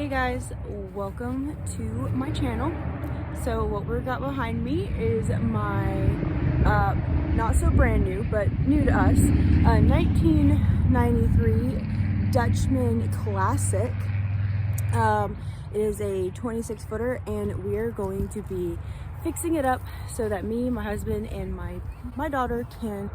Hey guys, welcome to my channel. So what we've got behind me is my not so brand new but new to us 1993 Dutchman Classic. It is a 26 footer and we are going to be fixing it up so that me, my husband, and my daughter can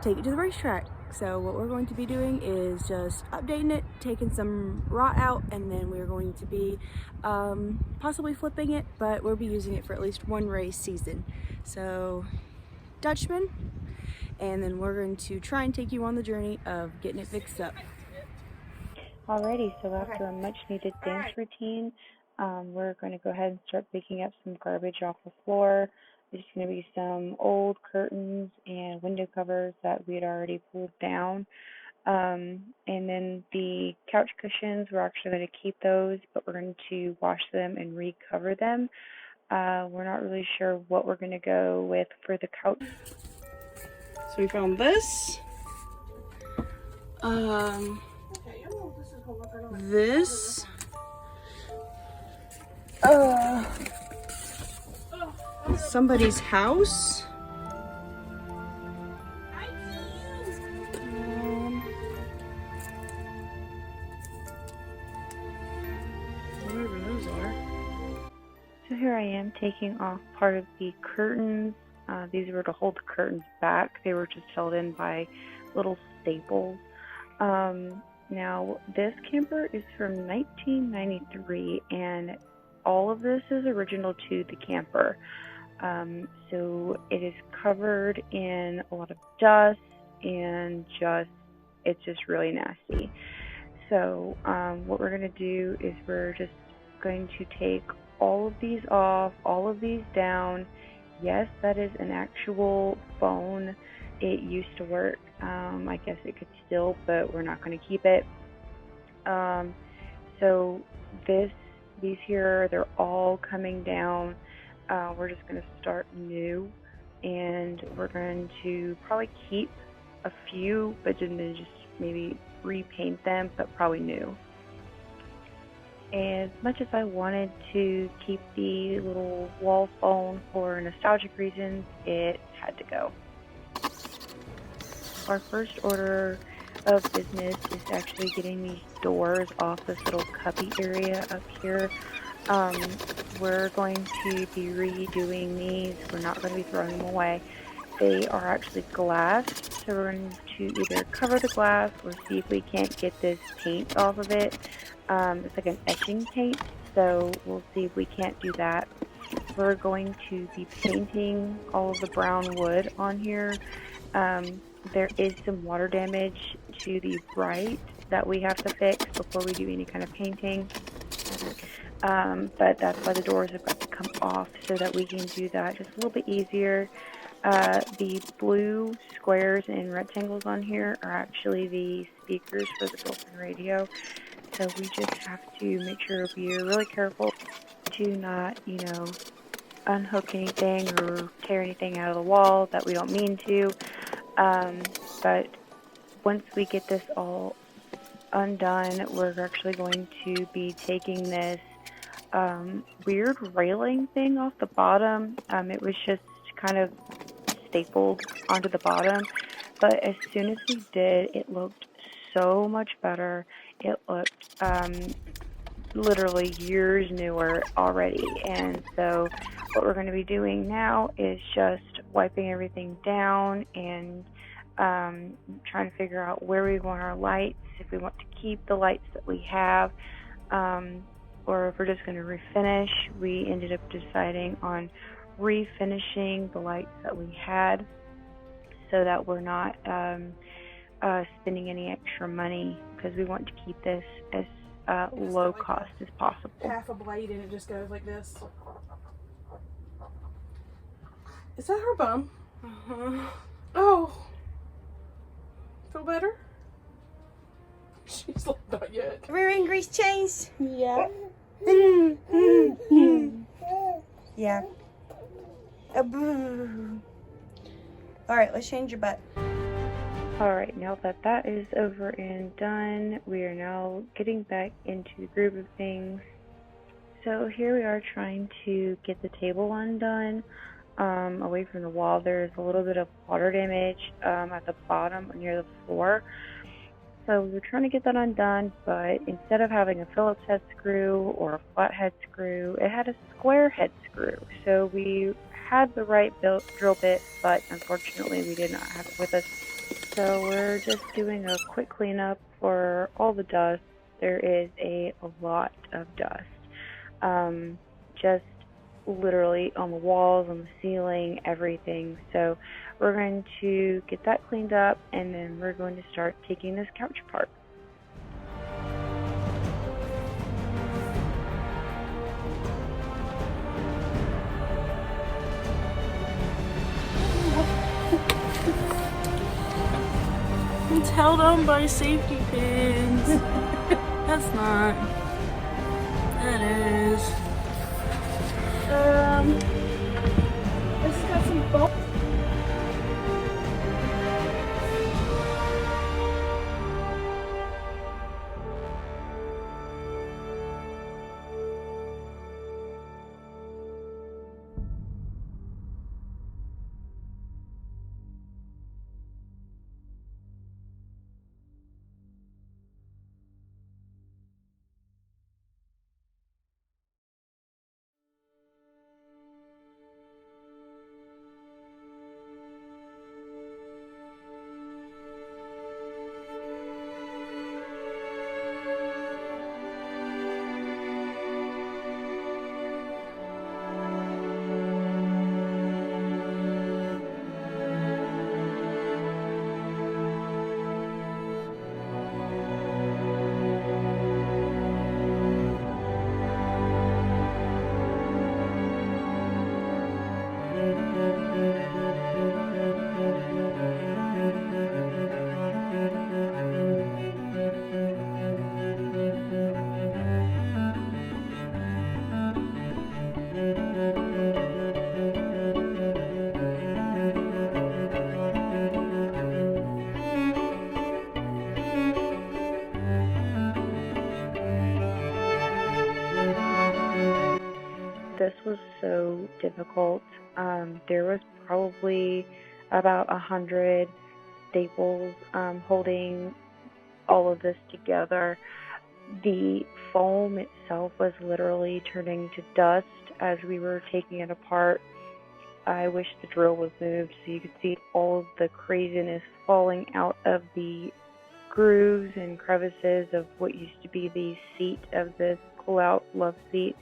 take it to the racetrack. So what we're going to be doing is just updating it, taking some rot out, and then we're going to be possibly flipping it, but we'll be using it for at least one race season. So Dutchman, and then we're going to try and take you on the journey of getting it fixed up. Alrighty, so after a much needed dance routine, we're going to go ahead and start picking up some garbage off the floor. There's going to be some old curtains and window covers that we had already pulled down. And then the couch cushions, we're actually going to keep those, but we're going to wash them and recover them. We're not really sure what we're going to go with for the couch. So we found this. This. Somebody's house. Whatever those are. So here I am taking off part of the curtains. These were to hold the curtains back. They were just held in by little staples. Now this camper is from 1993 and all of this is original to the camper. So it is covered in a lot of dust and it's just really nasty. So what we're going to do is we're just going to take all of these off, all of these down. Yes, that is an actual phone. It used to work. I guess it could still, but we're not going to keep it. So these here, they're all coming down. We're just going to start new, and we're going to probably keep a few, but then just maybe repaint them, but probably new. As much as I wanted to keep the little wall phone for nostalgic reasons, it had to go. Our first order of business is actually getting these doors off this little cubby area up here. We're going to be redoing these. We're not going to be throwing them away. They are actually glass, so we're going to either cover the glass or see if we can't get this paint off of it. It's like an etching paint, so we'll see if we can't do that. We're going to be painting all of the brown wood on here. There is some water damage to the bright that we have to fix before we do any kind of painting. But that's why the doors have got to come off so that we can do that just a little bit easier. The blue squares and rectangles on here are actually the speakers for the built-in radio. So we just have to make sure we're really careful to not, unhook anything or tear anything out of the wall that we don't mean to. But once we get this all undone, we're actually going to be taking this weird railing thing off the bottom. It was just kind of stapled onto the bottom, but as soon as we did, it looked so much better. It looked literally years newer already, and so what we're going to be doing now is just wiping everything down and trying to figure out where we want our lights, if we want to keep the lights that we have, or if we're just going to refinish. We ended up deciding on refinishing the lights that we had so that we're not spending any extra money, because we want to keep this as low cost as possible. Half a blade and it just goes like this. Is that her bum? Oh. Feel better? She's like, not yet. Rear end grease chains? Yeah. Yeah. Alright, let's change your butt. Alright, now that that is over and done, we are now getting back into the groove of things. So here we are trying to get the table undone away from the wall. There's a little bit of water damage at the bottom near the floor. So we were trying to get that undone, but instead of having a Phillips head screw or a flat head screw, it had a square head screw. So we had the right drill bit, but unfortunately we did not have it with us. So we're just doing a quick cleanup for all the dust. There is a lot of dust. Just literally on the walls, on the ceiling, everything. So we're going to get that cleaned up, and then we're going to start taking this couch apart. It's held on by safety pins. That's not. That is. This has got some bolts. This was so difficult. There was probably about 100 staples holding all of this together. The foam itself was literally turning to dust as we were taking it apart. I wish the drill was moved so you could see all of the craziness falling out of the grooves and crevices of what used to be the seat of this pull-out love seat.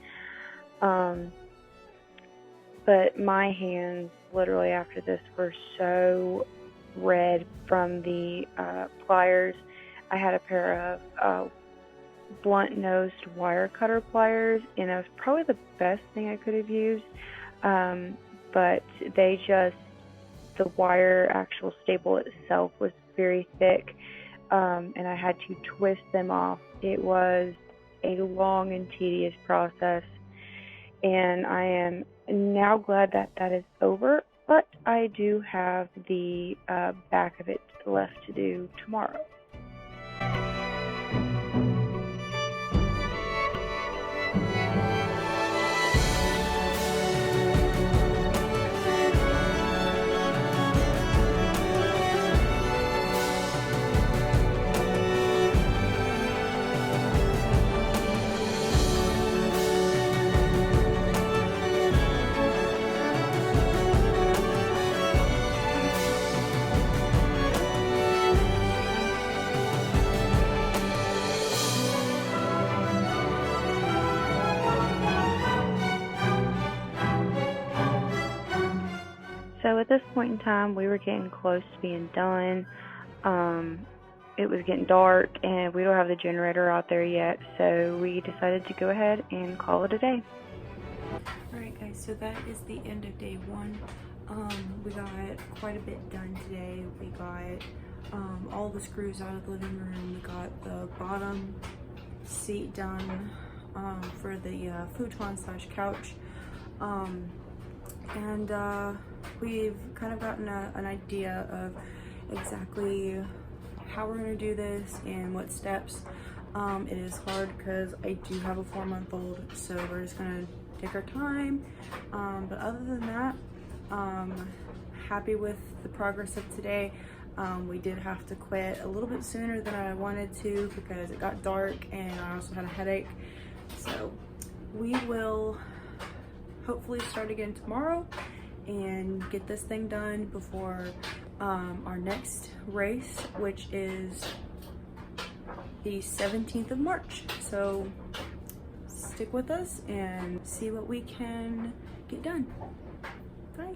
But my hands literally after this were so red from the pliers. I had a pair of blunt-nosed wire cutter pliers, and it was probably the best thing I could have used. But the wire actual staple itself was very thick, and I had to twist them off. It was a long and tedious process, and I am now glad that that is over, but I do have the back of it left to do tomorrow. So at this point in time, we were getting close to being done. It was getting dark, and we don't have the generator out there yet, so we decided to go ahead and call it a day. Alright guys, so that is the end of day one. We got quite a bit done today. We got all the screws out of the living room. We got the bottom seat done for the futon / couch. And we've kind of gotten an idea of exactly how we're gonna do this and what steps. It is hard because I do have a 4-month-old, so we're just gonna take our time. But other than that, happy with the progress of today. We did have to quit a little bit sooner than I wanted to because it got dark and I also had a headache. So we will hopefully start again tomorrow and get this thing done before our next race, which is the 17th of March. So stick with us and see what we can get done. Bye.